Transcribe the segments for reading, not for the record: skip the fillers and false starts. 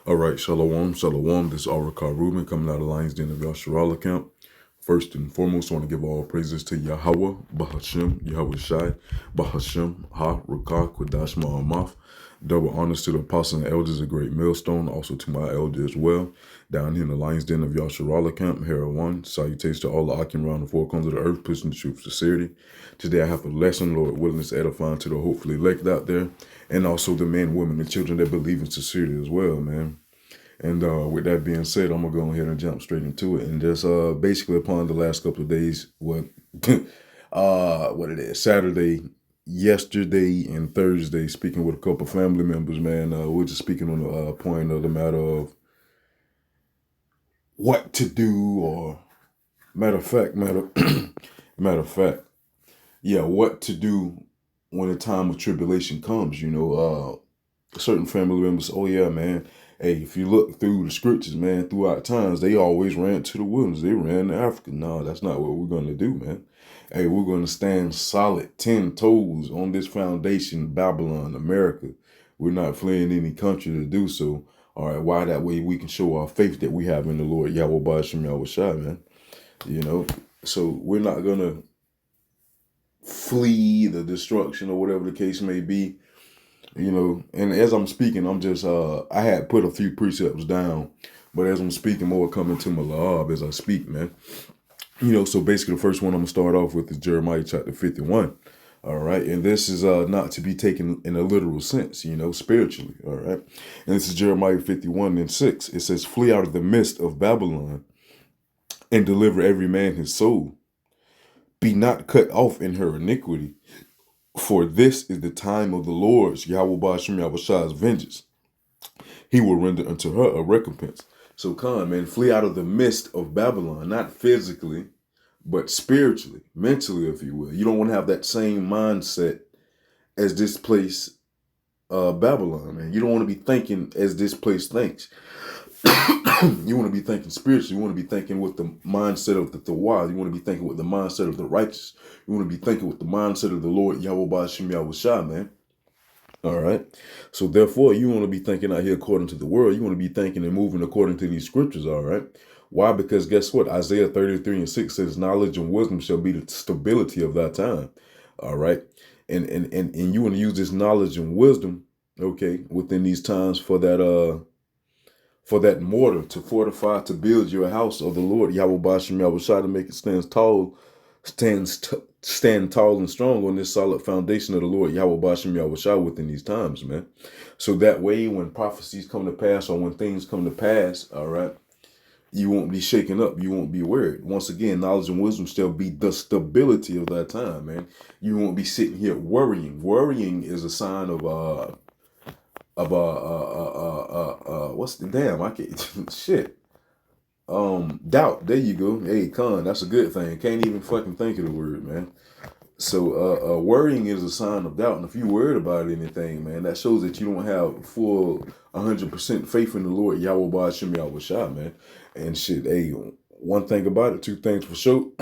All right, shalom, shalom. This is Arakar Rubin coming out of Lions Den of Yasharala camp. First and foremost, I want to give all praises to Yahweh, Bahashem, Yahweh Shai, Bahashem, Ha, Rakah, Kwadash, Ma'amath. Double honors to the apostles and elders of Great Millstone, also to my elder as well. Down here in the Lions Den of Yasharala camp, here one. Salutations to all the Akim around the four corners of the earth, pushing the truth of sincerity. Today I have a lesson, Lord willing, is edifying to the hopefully elect out there, and also the men, women, and children that believe in sincerity as well, man. And with that being said, I'm gonna go ahead and jump straight into it, and just basically upon the last couple of days, what it is, Saturday, yesterday, and Thursday, speaking with a couple of family members, man. We're just speaking on the point of the matter of what to do, or matter of fact, matter of fact, yeah, what to do when a time of tribulation comes. Certain family members, oh yeah, man. Hey, if you look through the scriptures, man, throughout times, they always ran to the wilderness. They ran to Africa. No, that's not what we're going to do, man. Hey, we're going to stand solid 10 toes on this foundation, Babylon, America. We're not fleeing any country to do so. All right, why? That way we can show our faith that we have in the Lord, Yahweh Ba'ashem Yahweh Shai, man. So we're not going to flee the destruction or whatever the case may be. And as I'm speaking, I'm just, I had put a few precepts down, but as I'm speaking, more coming to my lab as I speak, man. So basically the first one I'm going to start off with is Jeremiah chapter 51. All right. And this is not to be taken in a literal sense, spiritually. All right. And this is Jeremiah 51 and 6. It says, flee out of the midst of Babylon and deliver every man his soul. Be not cut off in her iniquity. For this is the time of the Lord's, Yahweh Ba'ashem Yahweh Shai's vengeance. He will render unto her a recompense. So come, man, flee out of the midst of Babylon, not physically, but spiritually, mentally, if you will. You don't want to have that same mindset as this place, Babylon, man. You don't want to be thinking as this place thinks. You want to be thinking spiritually. You want to be thinking with the mindset of the Tawah. You want to be thinking with the mindset of the righteous. You want to be thinking with the mindset of the Lord, Yahweh Ba'ashem Yahweh Shai, man. All right. So therefore, you want to be thinking out here according to the world. You want to be thinking and moving according to these scriptures. All right. Why? Because guess what? Isaiah 33 and 6 says, knowledge and wisdom shall be the stability of that time. All right. And you want to use this knowledge and wisdom, okay, within these times for that mortar to fortify, to build your house of the Lord, Yahweh Ba'ashem Yahweh Shai, to make it stand tall and strong on this solid foundation of the Lord, Yahweh Ba'ashem Yahweh Shai, within these times, man. So that way, when prophecies come to pass or when things come to pass, all right, you won't be shaken up. You won't be worried. Once again, knowledge and wisdom shall be the stability of that time, man. You won't be sitting here worrying. Worrying is a sign of what's the damn? I can't shit. Doubt. There you go. Hey, Con, that's a good thing. Can't even fucking think of the word, man. So worrying is a sign of doubt. And if you're worried about anything, man, that shows that you don't have full 100% faith in the Lord, Yahweh Ba'ashem Yahweh Shai, man. And shit, hey, one thing about it, two things for sure.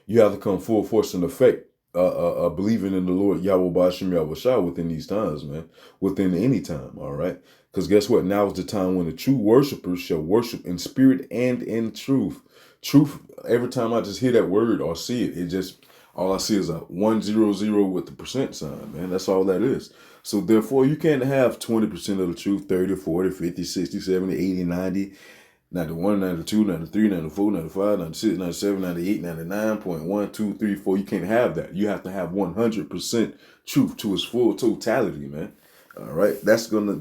You have to come full force and effect, believing in the Lord, Yahweh Ba'ashem Yahweh Shai, within these times, man. Within any time, all right? Because guess what? Now is the time when the true worshipers shall worship in spirit and in truth. Truth, every time I just hear that word or see it, all I see is a 100 with the percent sign, man. That's all that is. So therefore, you can't have 20% of the truth, 30, 40, 50, 60, 70, 80, 90, 91, 92, 93, 94, 95, 96, 97, 98, 99.1, 2, 3, 4. You can't have that. You have to have 100% truth to its full totality, man. All right. That's gonna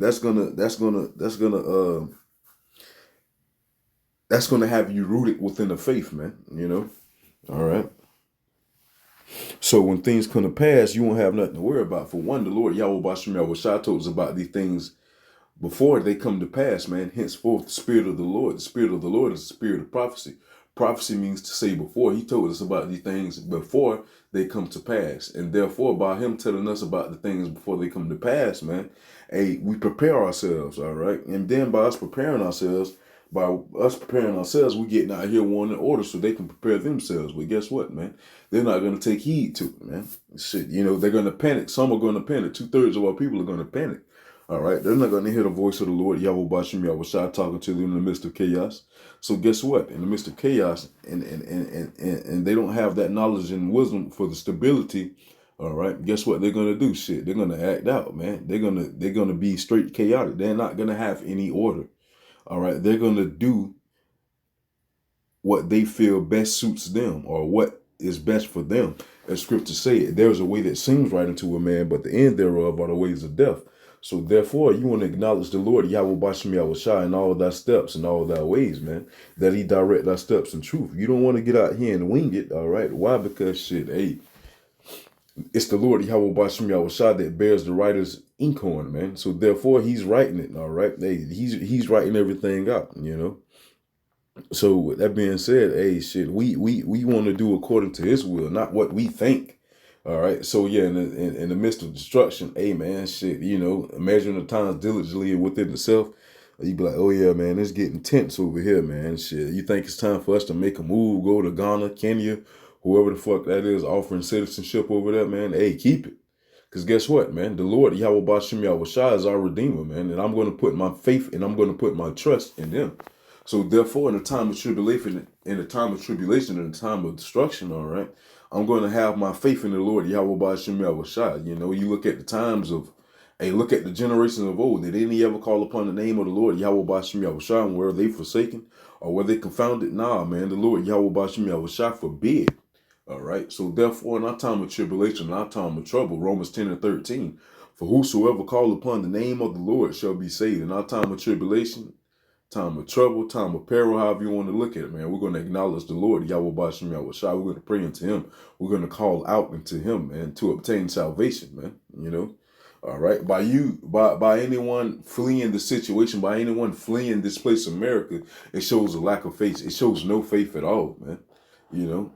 have you rooted within the faith, man. All right. So when things come to pass, you won't have nothing to worry about. For one, the Lord Yahweh Ba'ashem Yahweh Shai told us about these things before they come to pass, man. Henceforth, the Spirit of the Lord. The Spirit of the Lord is the spirit of prophecy. Prophecy means to say before. He told us about these things before they come to pass. And therefore, by him telling us about the things before they come to pass, man, hey, we prepare ourselves, all right? And then by us preparing ourselves, we're getting out here wanting orders so they can prepare themselves. But guess what, man? They're not going to take heed to it, man. Shit, they're going to panic. Some are going to panic. 2/3 of our people are going to panic. All right, they're not going to hear the voice of the Lord Yahweh Bashim Yahushua talking to them in the midst of chaos. So guess what? In the midst of chaos, and they don't have that knowledge and wisdom for the stability. All right, guess what they're gonna do? Shit, they're gonna act out, man. They're gonna be straight chaotic. They're not gonna have any order. All right, they're gonna do what they feel best suits them or what is best for them. As scripture say, there's a way that seems right unto a man, but the end thereof are the ways of death. So therefore, you want to acknowledge the Lord, Yahweh Bashim Yahushua, in all of thy steps and all of thy ways, man, that he direct thy steps in truth. You don't want to get out here and wing it, all right? Why? Because shit, hey, it's the Lord, Yahweh Bashim Yahushua, that bears the writer's ink on, man. So therefore, he's writing it, all right? Hey, he's writing everything out, you know? So with that being said, hey, shit, we want to do according to his will, not what we think. All right. So yeah, in the midst of destruction, hey man, shit, you know, measuring the times diligently and within itself, you be like, oh yeah, man, it's getting tense over here, man. Shit. You think it's time for us to make a move, go to Ghana, Kenya, whoever the fuck that is, offering citizenship over there, man. Hey, keep it. Because guess what, man? The Lord, Yahweh Bashim Yahushua, is our Redeemer, man. And I'm going to put my faith and I'm going to put my trust in him. So therefore, in the time of tribulation, in the time of destruction, all right, I'm going to have my faith in the Lord, Yahweh Bashim Yahushua. You know, you look at the times of, hey, look at the generations of old. Did any ever call upon the name of the Lord, Yahweh Bashim Yahushua, and were they forsaken? Or were they confounded? Nah, man, the Lord, Yahweh Bashim Yahushua forbid. All right. So therefore, in our time of tribulation, in our time of trouble, Romans 10 and 13, for whosoever call upon the name of the Lord shall be saved. In our time of tribulation, time of trouble, time of peril, however you want to look at it, man. We're going to acknowledge the Lord, Yahweh Bashim Yahushua. We're going to pray into him. We're going to call out into him, man, to obtain salvation, man. You know? All right. By anyone fleeing the situation, by anyone fleeing this place, America, it shows a lack of faith. It shows no faith at all, man. You know?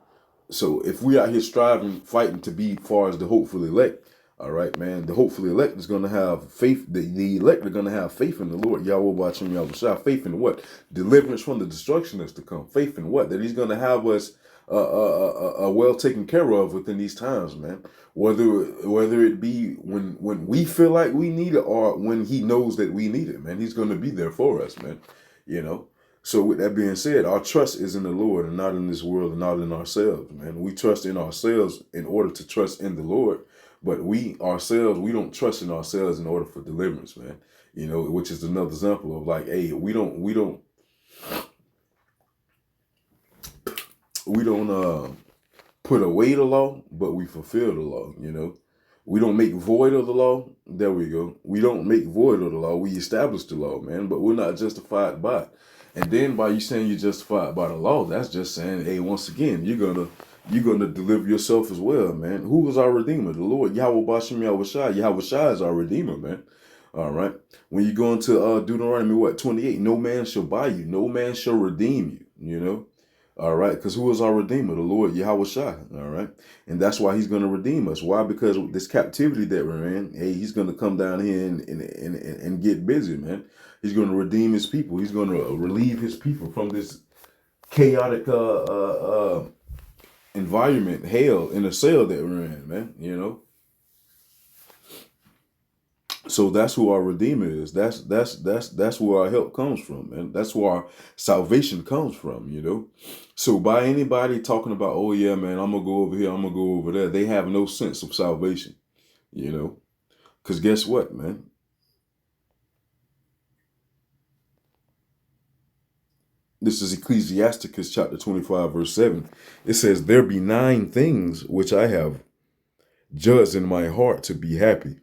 So if we out here striving, fighting to be far as the hopeful elect, all right, man, the hopefully elect is going to have faith. The elect are going to have faith in the Lord, Yahweh Bashim Yahushua. Faith in what? Deliverance from the destruction that's to come. Faith in what? That he's going to have us well taken care of within these times, man. Whether it be when we feel like we need it or when he knows that we need it, man. He's going to be there for us, man. You know. So with that being said, our trust is in the Lord and not in this world and not in ourselves, man. We trust in ourselves in order to trust in the Lord. But we don't trust in ourselves in order for deliverance, man. You know, which is another example of like, hey, we don't put away the law, but we fulfill the law, you know. We don't make void of the law. There we go. We don't make void of the law. We establish the law, man, but we're not justified by it. And then by you saying you're justified by the law, that's just saying, hey, once again, you're gonna deliver yourself as well, man. Who is our Redeemer? The Lord, Yahweh Bashim Yahushua. Yahushua is our Redeemer, man. All right. When you go into Deuteronomy, 28, no man shall buy you. No man shall redeem you, you know. All right. Because who is our Redeemer? The Lord, Yahushua. All right. And that's why he's going to redeem us. Why? Because this captivity that we're in, hey, he's going to come down here and get busy, man. He's going to redeem his people. He's going to relieve his people from this chaotic environment, hell in a cell that we're in, man, you know. So that's who our Redeemer is. That's where our help comes from, man. That's where our salvation comes from, you know. So by anybody talking about, oh yeah, man, I'm gonna go over here, I'm gonna go over there, they have no sense of salvation, you know. Because guess what, man? This is Ecclesiasticus chapter 25, verse 7. It says, there be 9 things which I have judged in my heart to be happy.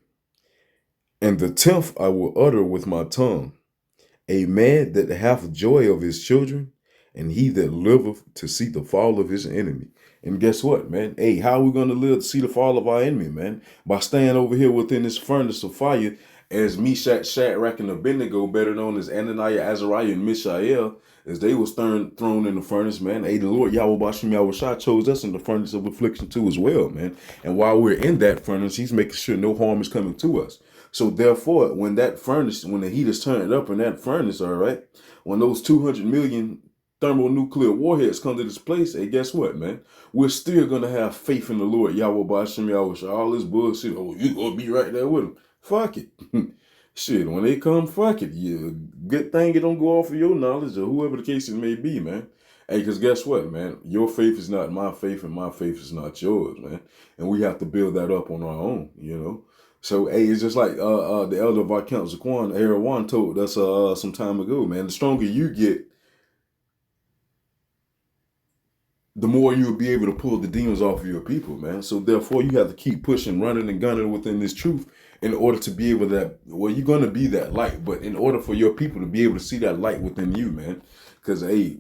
And the 10th I will utter with my tongue. A man that hath joy of his children, and he that liveth to see the fall of his enemy. And guess what, man? Hey, how are we going to live to see the fall of our enemy, man? By staying over here within this furnace of fire, as Meshach, Shadrach, and Abednego, better known as Ananiah, Azariah, and Mishael, as they was thrown in the furnace, man. Hey, the Lord Yahweh Bashim Yahushua chose us in the furnace of affliction too as well, man. And while we're in that furnace, he's making sure no harm is coming to us. So therefore, when the heat is turned up in that furnace, all right, when those 200 million thermonuclear warheads come to this place, hey, guess what, man? We're still going to have faith in the Lord, Yahweh Bashim Yahushua. All this bullshit, oh, you going to be right there with him. Fuck it. Shit, when they come, fuck it. Good thing it don't go off of your knowledge or whoever the case it may be, man. Hey, because guess what, man? Your faith is not my faith and my faith is not yours, man. And we have to build that up on our own, you know? So, hey, it's just like the elder of our Count Zaquan, Erwan, told us some time ago, man. The stronger you get, the more you'll be able to pull the demons off of your people, man. So therefore, you have to keep pushing, running, and gunning within this truth in order to be able to. Well, you're gonna be that light, but in order for your people to be able to see that light within you, man. Because hey,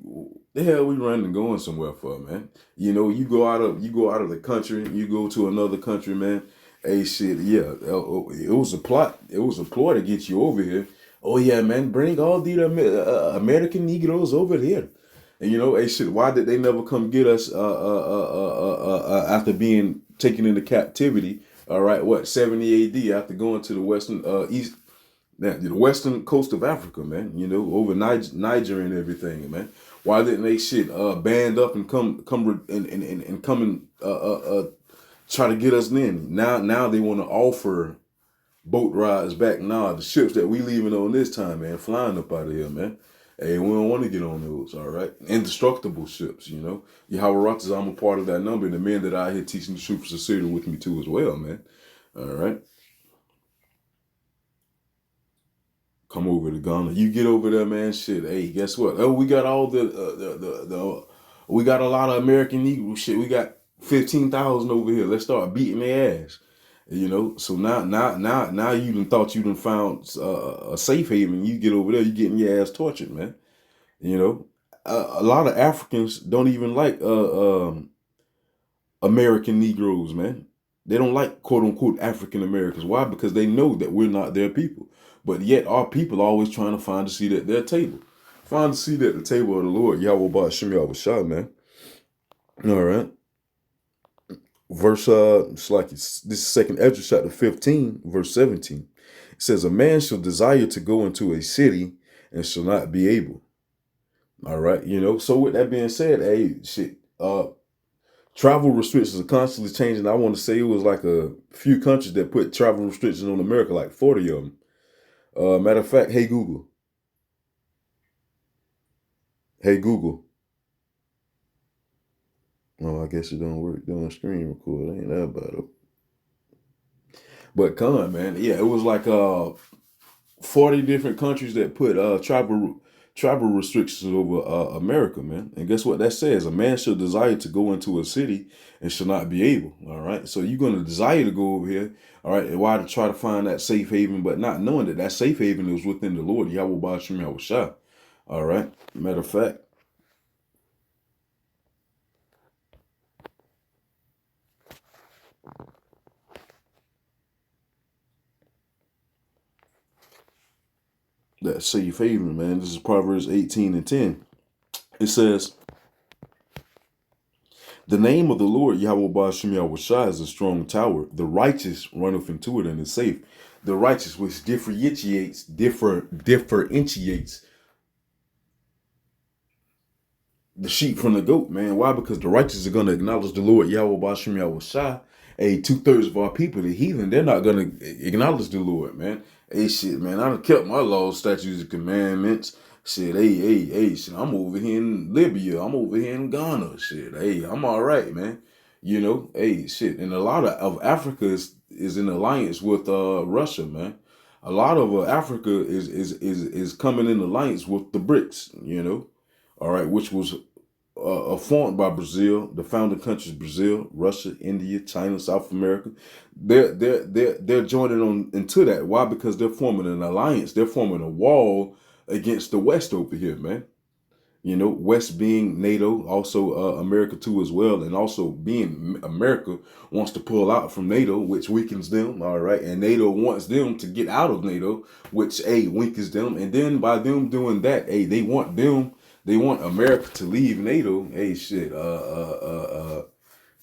the hell we running and going somewhere for, man? You know, you go out of the country, you go to another country, man. Hey, shit, yeah, it was a plot. It was a ploy to get you over here. Oh yeah, man, bring all the American Negroes over here. And you know, hey, shit, why did they never come get us after being taken into captivity? All right, what 70 A.D. after going to the western the western coast of Africa, man. You know, over Niger and everything, man. Why didn't they shit band up and come and come and try to get us in? Now they want to offer boat rides back. Nah, the ships that we leaving on this time, man, flying up out of here, man. Hey, we don't want to get on those, all right? Indestructible ships, you know? Yahweh Rattaz, I'm a part of that number, and the men that I here teaching the truth are sitting with me too as well, man. All right? Come over to Ghana. You get over there, man, shit, hey, guess what? Oh, we got all we got a lot of American Negro shit. We got 15,000 over here. Let's start beating their ass. You know, so now you done thought you done found a safe haven. You get over there, you getting your ass tortured, man. You know, a lot of Africans don't even like American Negroes, man. They don't like quote unquote African Americans. Why? Because they know that we're not their people. But yet our people are always trying to find a seat at their table. Find a seat at the table of the Lord. Yahweh Ba'ashem Yahweh Shah, man. All right. Verse it's like this is second Ezra chapter 15, verse 17. It says, a man shall desire to go into a city and shall not be able. All right, you know. So with that being said, hey, shit, travel restrictions are constantly changing. I want to say it was like a few countries that put travel restrictions on America, like 40 of them. Matter of fact, hey Google. Hey Google. Oh, I guess it don't work doing screen record. Ain't that about it? But con, man, yeah, it was like 40 different countries that put travel restrictions over America, man. And guess what that says? A man shall desire to go into a city and shall not be able. All right. So you're going to desire to go over here. All right. And why to try to find that safe haven, but not knowing that that safe haven is within the Lord. Yahweh Ba'ashem Yahweh Shah. All right. Matter of fact. That safe haven, man. This is Proverbs 18 and 10. It says, the name of the Lord, Yahweh Ba'ashem Yahweh Shah, is a strong tower. The righteous runneth into it and is safe. The righteous, which differentiates the sheep from the goat, man. Why? Because the righteous are going to acknowledge the Lord, Yahweh Ba'ashem Yahweh Shah. Hey, 2/3 of our people, the heathen, they're not going to acknowledge the Lord, man. Hey, shit, man, I done kept my laws, statutes, and commandments. Shit, hey, shit, I'm over here in Libya. I'm over here in Ghana. Shit, hey, I'm all right, man. You know, hey, shit, and a lot of Africa is in alliance with Russia, man. A lot of Africa is coming in alliance with the BRICS, you know. All right, which was formed by Brazil, the founding countries Brazil, Russia, India, China, South America. They're joining on into that. Why? Because they're forming an alliance. They're forming a wall against the West over here, man. You know, West being NATO, also America too as well, and also being America wants to pull out from NATO, which weakens them. All right, and NATO wants them to get out of NATO, which weakens them. And then by them doing that, they want them. They want America to leave NATO. Hey, shit.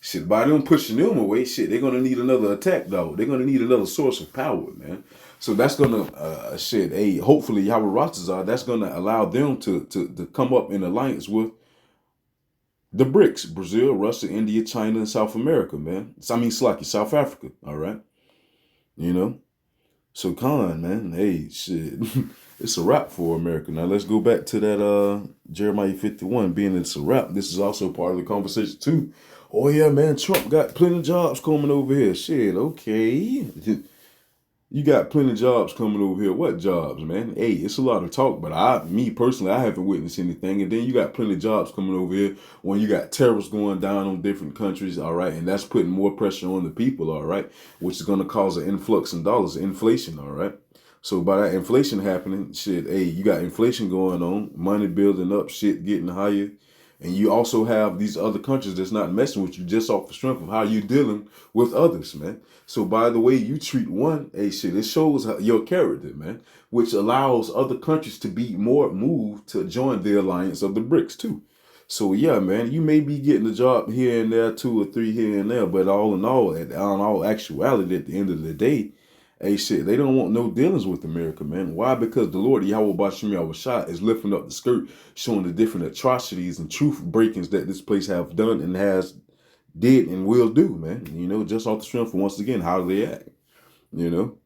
Shit. By them pushing them away, shit, they're gonna need another attack dog. They're gonna need another source of power, man. So that's gonna shit. Hey, hopefully Yahweh Rattaz, that's gonna allow them to come up in alliance with the BRICS: Brazil, Russia, India, China, and South America, man. I mean, South Africa. All right, you know. So Con, man, hey, shit, it's a wrap for America. Now let's go back to that Jeremiah 51. Being it's a wrap, this is also part of the conversation too. Oh yeah, man, Trump got plenty of jobs coming over here. Shit, okay. You got plenty of jobs coming over here. What jobs, man? Hey, it's a lot of talk, but me personally, I haven't witnessed anything. And then you got plenty of jobs coming over here when you got tariffs going down on different countries, all right? And that's putting more pressure on the people, all right? Which is going to cause an influx in dollars, inflation, all right? So by that inflation happening, shit, hey, you got inflation going on, money building up, shit getting higher. And you also have these other countries that's not messing with you just off the strength of how you dealing with others, man. So by the way you treat one, hey shit, it shows your character, man, which allows other countries to be more moved to join the alliance of the BRICS too. So yeah, man, you may be getting a job here and there, 2 or 3 here and there, but all in all actuality, at the end of the day, hey shit, they don't want no dealings with America, man. Why? Because the Lord Yahweh Bashim Yahushua is lifting up the skirt, showing the different atrocities and truth breakings that this place have done and has did and will do, man. You know, just off the strength, once again, how do they act? You know?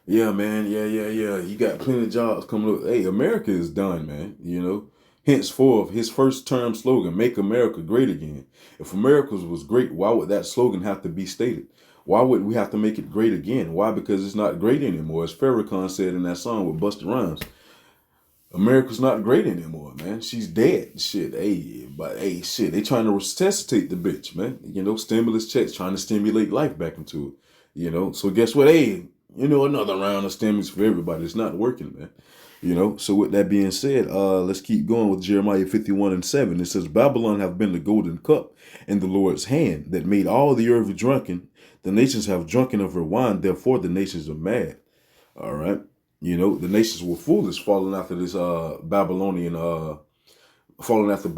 Yeah, man. Yeah. You got plenty of jobs coming up. Hey, America is done, man. You know? Henceforth, his first term slogan, make America great again. If America was great, why would that slogan have to be stated? Why would we have to make it great again? Why? Because it's not great anymore. As Farrakhan said in that song with Busta Rhymes, America's not great anymore, man. She's dead. Shit, hey, but hey, shit, they trying to resuscitate the bitch, man. You know, stimulus checks trying to stimulate life back into it. You know, so guess what? Hey, you know, another round of stimulus for everybody. It's not working, man. You know, so with that being said, let's keep going with Jeremiah 51:7. It says, Babylon have been the golden cup in the Lord's hand that made all the earth drunken. The nations have drunken of her wine, therefore the nations are mad. All right. You know, the nations were foolish falling after this Babylonian falling after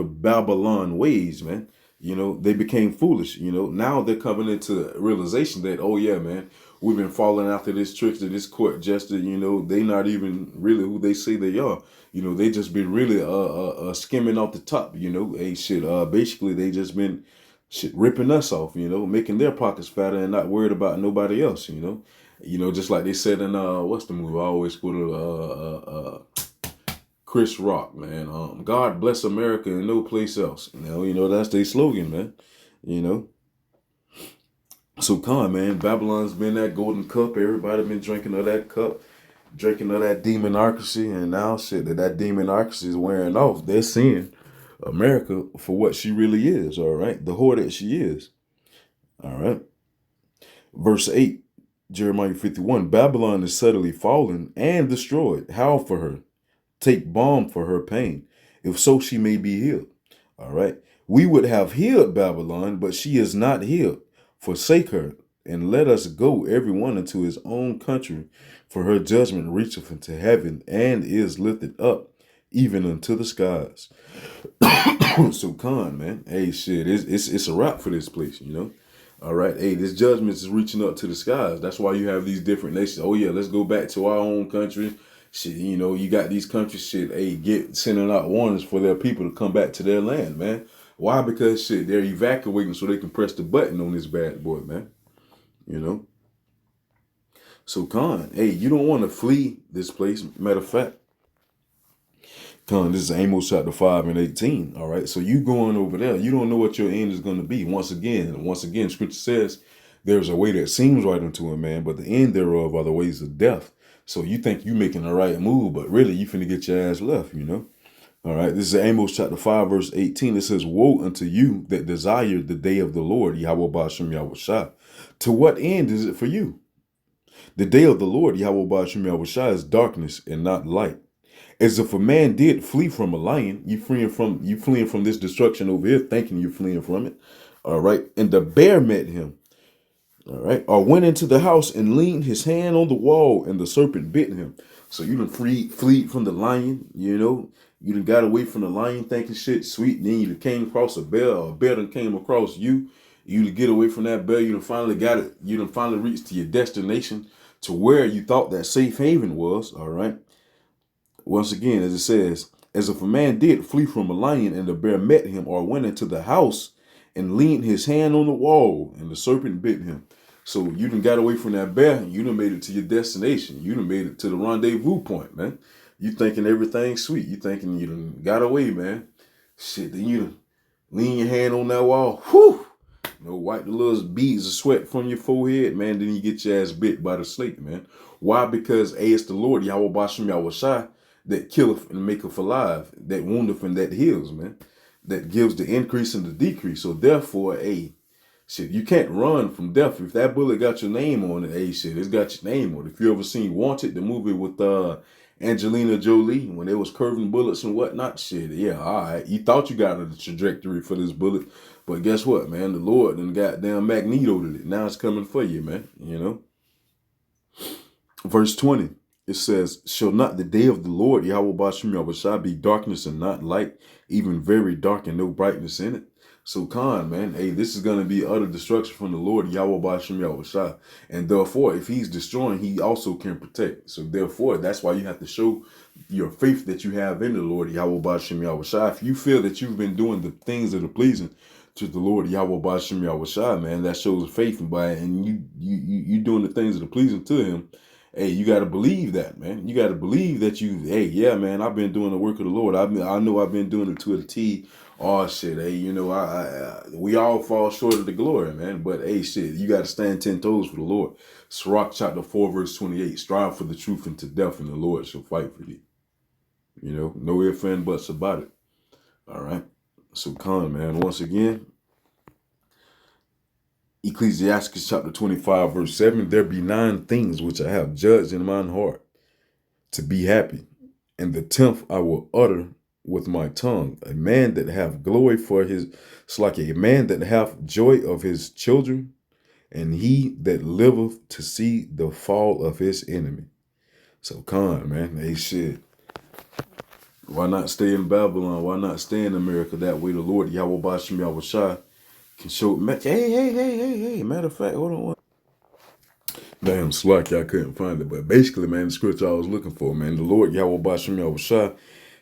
Babylon ways, man. You know, they became foolish. You know, now they're coming into realization that, oh yeah, man, we've been falling after this trickster, this court jester. You know, they not even really who they say they are. You know, they just been really skimming off the top. You know, hey shit. Basically, they just been shit ripping us off. You know, making their pockets fatter and not worried about nobody else. You know, just like they said in what's the movie? I always put Chris Rock, man. God bless America and no place else. You know that's their slogan, man. You know. So come, man. Babylon's been that golden cup. Everybody been drinking of that cup, drinking of that demonocracy, and now shit that demonocracy is wearing off. They're seeing America for what she really is. All right, the whore that she is. All right. Verse 8. Jeremiah 51, Babylon is suddenly fallen and destroyed. Howl for her. Take balm for her pain. If so, she may be healed. All right. We would have healed Babylon, but she is not healed. Forsake her and let us go, everyone into his own country, for her judgment reacheth into heaven and is lifted up even unto the skies. So con, man. Hey, shit, it's a wrap for this place, you know. All right. Hey, this judgment is reaching up to the skies. That's why you have these different nations. Oh, yeah, let's go back to our own country. Shit, you know, you got these countries, shit, hey, sending out warnings for their people to come back to their land, man. Why? Because, shit, they're evacuating so they can press the button on this bad boy, man. You know? So, Con, hey, you don't want to flee this place. Matter of fact, Con, this is Amos chapter 5 and 18. All right. So you going over there, you don't know what your end is going to be. Once again, scripture says there's a way that seems right unto a man, but the end thereof are the ways of death. So you think you making the right move, but really you finna get your ass left, you know? All right. This is Amos chapter 5, verse 18. It says, woe unto you that desire the day of the Lord, Yahweh Ba'ashem Yahushua. To what end is it for you? The day of the Lord, Yahweh Ba'ashem Yahushua, is darkness and not light. As if a man did flee from a lion, you fleeing from this destruction over here, thinking you're fleeing from it. All right. And the bear met him. All right. Or went into the house and leaned his hand on the wall, and the serpent bit him. So you done flee from the lion, you know. You done got away from the lion thinking shit sweet. Then you done came across a bear, or a bear done came across you. You done get away from that bear. You done finally got it. You done finally reached to your destination, to where you thought that safe haven was. All right. Once again, as it says, as if a man did flee from a lion and the bear met him, or went into the house and leaned his hand on the wall and the serpent bit him. So you done got away from that bear, and you done made it to your destination. You done made it to the rendezvous point, man. You thinking everything's sweet. You thinking you done got away, man. Shit, then you done lean your hand on that wall. Whew! You know, wipe the little beads of sweat from your forehead, man. Then you get your ass bit by the snake, man. Why? Because A, it's the Lord, Yahweh Bashem Yahweh Shai, that killeth and maketh alive, that woundeth and that heals, man. That gives the increase and the decrease. So therefore, shit, you can't run from death. If that bullet got your name on it, shit, it's got your name on it. If you ever seen Wanted, the movie with Angelina Jolie, when they was curving bullets and whatnot, shit, yeah, all right. You thought you got a trajectory for this bullet, but guess what, man? The Lord done goddamn magnetoed it. Now it's coming for you, man, you know? Verse 20, it says, shall not the day of the Lord, Yahweh Bashem Yahweh Shai, be darkness and not light, even very dark and no brightness in it? So Khan, man, this is going to be utter destruction from the Lord, Yahweh Bashem Yahweh Shai. And therefore, if he's destroying, he also can protect. So therefore, that's why you have to show your faith that you have in the Lord, Yahweh Bashem Yahweh Shai. If you feel that you've been doing the things that are pleasing to the Lord, Yahweh Bashem Yahweh Shai, man, that shows faith. And you doing the things that are pleasing to him. You got to believe that, man. You got to believe that yeah, man, I've been doing the work of the Lord. I know I've been doing it to the T. Oh, shit, we all fall short of the glory, man. But, shit, you got to stand 10 toes for the Lord. Sirach chapter 4, verse 28, strive for the truth unto death, and the Lord shall fight for thee. You know, no ifs, ands, buts about it. All right. So, Khan, man, once again, Ecclesiastes chapter 25, verse 7, there be 9 things which I have judged in mine heart to be happy, and the 10th I will utter with my tongue. A man that hath glory for his, it's like a man that hath joy of his children, and he that liveth to see the fall of his enemy. So Khan, man, shit. Why not stay in Babylon? Why not stay in America? That way the Lord, Yahweh Bashem Yahweh Shai, can show, hey, matter of fact, hold on. Damn, slack, I couldn't find it. But basically, man, the scripture I was looking for, man, the Lord, Yahweh Bashem Yahweh Shai,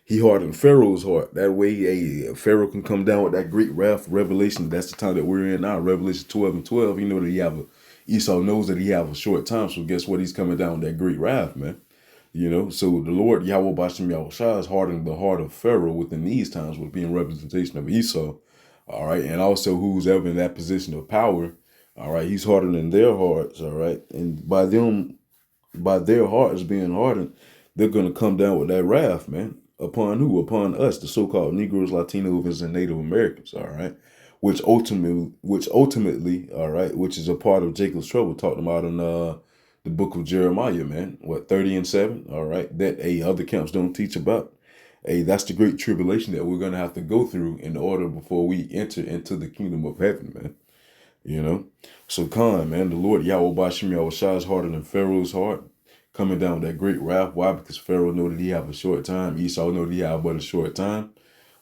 he hardened Pharaoh's heart. That way, Pharaoh can come down with that great wrath. Revelation, that's the time that we're in now. Revelation 12 and 12, you know that Esau knows that he have a short time. So guess what? He's coming down with that great wrath, man. You know, so the Lord, Yahweh Bashem Yahweh Shai, is hardening the heart of Pharaoh within these times with being representation of Esau. All right. And also who's ever in that position of power. All right. He's hardening their hearts. All right. And by their hearts being hardened, they're going to come down with that wrath, man. Upon who? Upon us, the so-called Negroes, Latinos, and Native Americans, all right? Which ultimately, all right, which is a part of Jacob's trouble, talked about in the book of Jeremiah, man. 30 and 7, all right? That other camps don't teach about. That's the great tribulation that we're gonna have to go through in order before we enter into the kingdom of heaven, man. You know? So Khan, man, the Lord Yahweh Bashem Yahweh Shai is harder than Pharaoh's heart. Coming down with that great wrath. Why? Because Pharaoh know that he have a short time. Esau know that he have but a short time.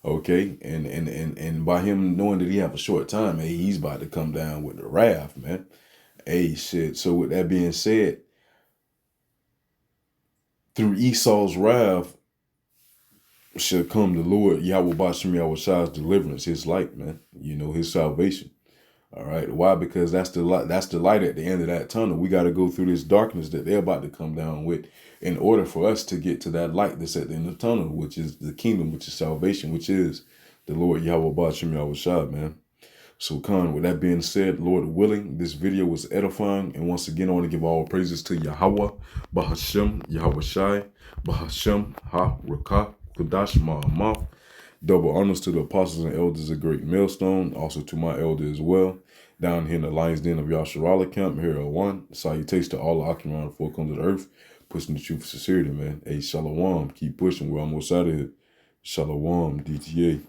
Okay. And by him knowing that he have a short time, he's about to come down with the wrath, man. Shit. So with that being said, through Esau's wrath shall come the Lord Yahweh Bashem Yahweh Shai's deliverance, his light, man. You know, his salvation. All right. Why? Because that's the light. That's the light at the end of that tunnel. We got to go through this darkness that they're about to come down with in order for us to get to that light that's at the end of the tunnel, which is the kingdom, which is salvation, which is the Lord Yahweh Bashem Yahweh Shai, man. So, Khan, with that being said, Lord willing, this video was edifying. And once again, I want to give all praises to Yahweh, Bahashem, Yahweh Shai, Bahashem, Ha, Rakah, Kudash, Ma'amah. Double honors to the apostles and elders of Great Millstone, also to my elder as well. Down here in the Lion's Den of Yasharala Camp, here at 1. Salutations to all the occupants around the four corners of the earth, pushing the truth of sincerity, man. Shalom, keep pushing. We're almost out of here. Shalom, DTA.